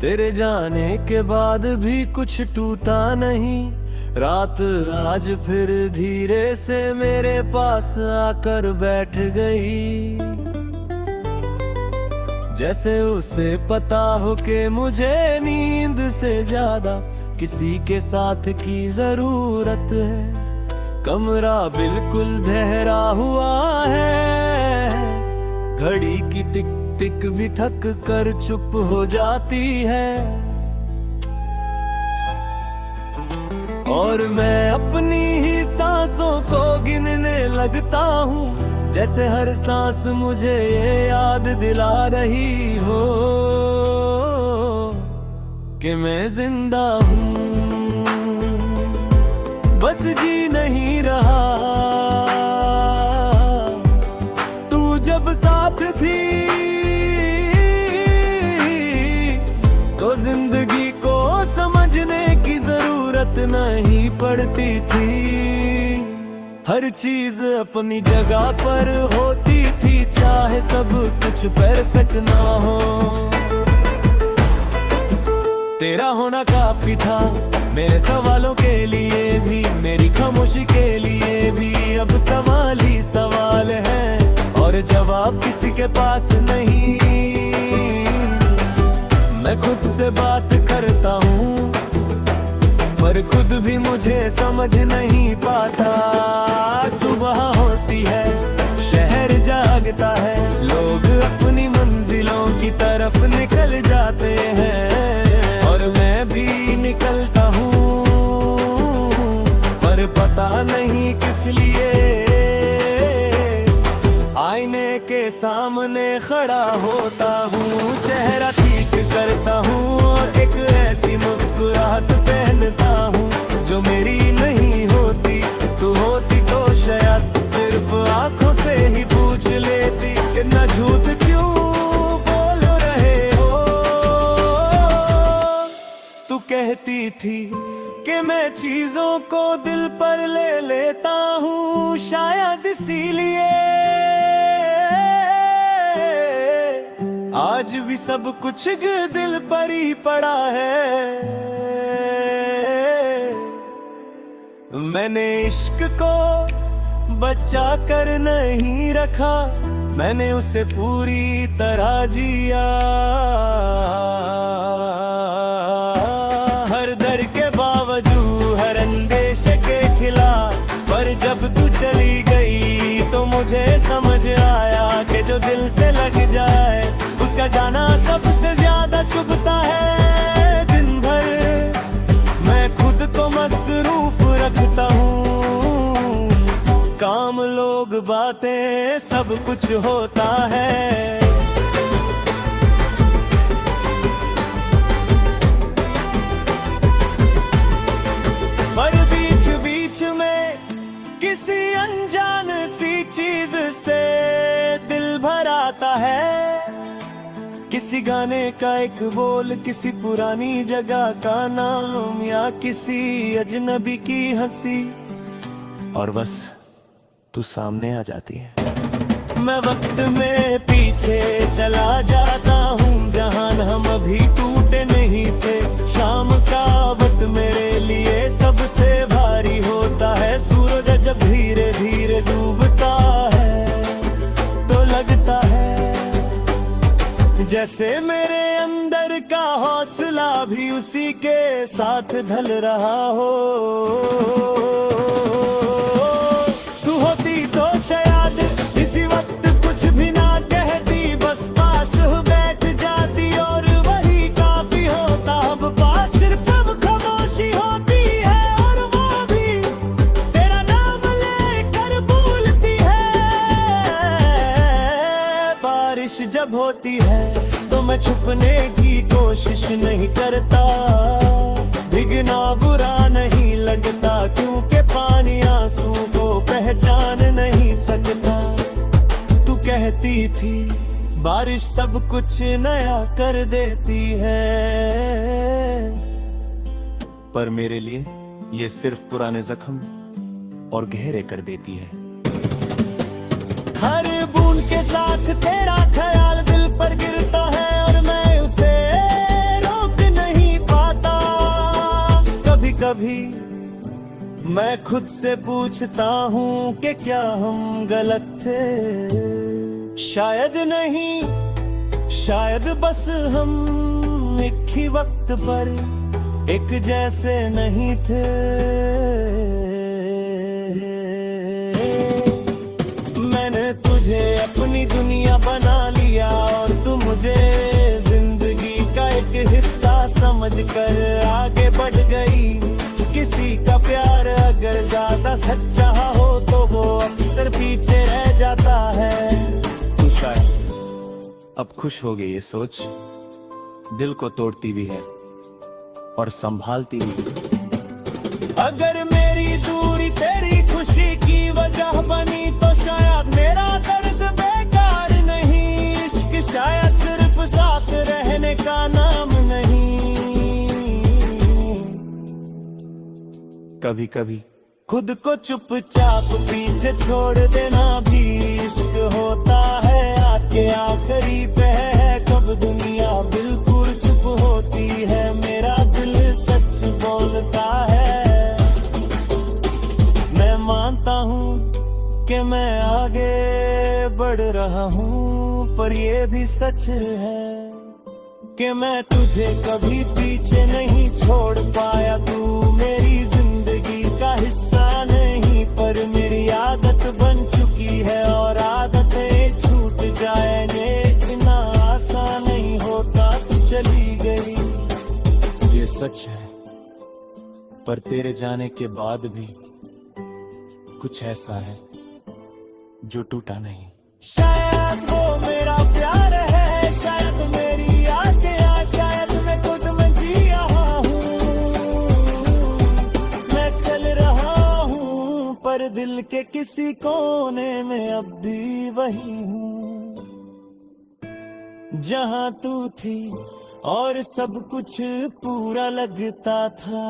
तेरे जाने के बाद भी कुछ टूटा नहीं। रात आज फिर धीरे से मेरे पास आकर बैठ गई, जैसे उसे पता हो कि मुझे नींद से ज्यादा किसी के साथ की जरूरत है। कमरा बिल्कुल ठहरा हुआ है, घड़ी की टिक टिक भी थक कर चुप हो जाती है। और मैं अपनी ही सांसों को गिनने लगता हूँ, जैसे हर सांस मुझे ये याद दिला रही हो कि मैं जिंदा हूँ। बस जी नहीं रहा, तू जब साथ थी तो जिंदगी को समझने की जरूरत नहीं पड़ती थी। हर चीज अपनी जगह पर होती थी, चाहे सब कुछ परफेक्ट ना हो। तेरा होना काफी था मेरे सवालों के लिए भी, मेरी खामोशी के लिए भी। अब सवाल ही सवाल है और जवाब किसी के पास नहीं। मैं खुद से बात करता हूँ पर खुद भी मुझे समझ नहीं पाता। सुबह होती है, शहर जागता है, लोग अपनी मंजिलों की तरफ निकल जाते हैं और मैं भी निकलता हूँ, पर पता नहीं किस लिए। आईने के सामने खड़ा होता हूँ, चेहरा ठीक करता हूँ और एक ऐसी मुस्कुराहट पहनता हूँ जो मेरी नहीं होती। तू होती तो शायद सिर्फ आंखों से ही पूछ लेती कि न झूठ क्यों बोल रहे हो। तू कहती थी कि मैं चीजों को दिल पर ले लेता हूँ, शायद इसीलिए आज भी सब कुछ दिल पर ही पड़ा है। मैंने इश्क को बचा कर नहीं रखा, मैंने उसे पूरी तरह जिया। हर डर के बावजूद, हर अंदेशे के खिलाफ, पर जब तू चली गई तो मुझे समझ आया कि जो दिल से लग जाए उसका जाना सबसे ज्यादा चुभता है। दिन भर मैं खुद को मसरूफ रखता हूँ, काम लोग बातें सब कुछ होता है। पर बीच बीच में किसी अनजान सी चीज से दिल भर आता है। किसी गाने का एक बोल, किसी पुरानी जगह का नाम, या किसी अजनबी की हंसी, और बस तू सामने आ जाती है। मैं वक्त में पीछे चला जाता हूँ, जहां हम अभी टूटे नहीं थे। शाम का वक्त मेरे लिए सबसे भारी होता है। सूरज जब धीरे धीरे डूबता है तो लगता है जैसे मेरे अंदर का हौसला भी उसी के साथ ढल रहा हो। तू होती तो शायद इसी वक्त कुछ भी ना कहती, बस पास बैठ जाती और वही काफी होता। अब पास सिर्फ अब खामोशी होती है और वो भी तेरा नाम लेकर बोलती है। बारिश जब होती है तो मैं छुपने की कोशिश नहीं करता, भीगना बुरा नहीं लगता, क्योंकि पानी आंसू को पहचान नहीं सकता। तू कहती थी बारिश सब कुछ नया कर देती है, पर मेरे लिए ये सिर्फ पुराने जख्म और गहरे कर देती है। हर बूंद के साथ तेरा ख्याल दिल पर गिरता है और मैं उसे रोक कभी मैं खुद से पूछता हूँ कि क्या हम गलत थे। शायद नहीं, शायद बस हम एक ही वक्त पर एक जैसे नहीं थे। मैंने तुझे अपनी दुनिया बना लिया और तू मुझे जिंदगी का एक हिस्सा समझकर आगे बढ़ गई। किसी का प्यार अगर ज्यादा सच्चा हो तो वो अक्सर पीछे रह जाता है। तू शायद अब खुश हो गई, ये सोच दिल को तोड़ती भी है और संभालती भी। अगर मेरी दूरी तेरी खुशी की वजह बनी तो शायद मेरा दर्द बेकार नहीं। इश्क शायद सिर्फ साथ रहने का नाम नहीं। कभी कभी खुद को चुपचाप पीछे छोड़ देना भी इश्क होता है। आके आखिरी पे है कब दुनिया बिल्कुल चुप होती है। मेरा दिल सच बोलता है। मैं मानता हूँ कि मैं आगे बढ़ रहा हूँ, पर ये भी सच है कि मैं तुझे कभी पीछे नहीं छोड़ पाया। तू मेरी जिंदगी का हिस्सा नहीं, पर मेरी आदत बन चुकी है और आदतें छूट जाएंगे इतना आसान नहीं होता। तू चली गई, ये सच है, पर तेरे जाने के बाद भी कुछ ऐसा है जो टूटा नहीं। शायद वो मेरा प्यार है, शायद मेरी यादें, शायद मैं खुद में जी रहा हूँ। मैं चल रहा हूँ पर दिल के किसी कोने में अब भी वही हूँ जहाँ तू थी और सब कुछ पूरा लगता था।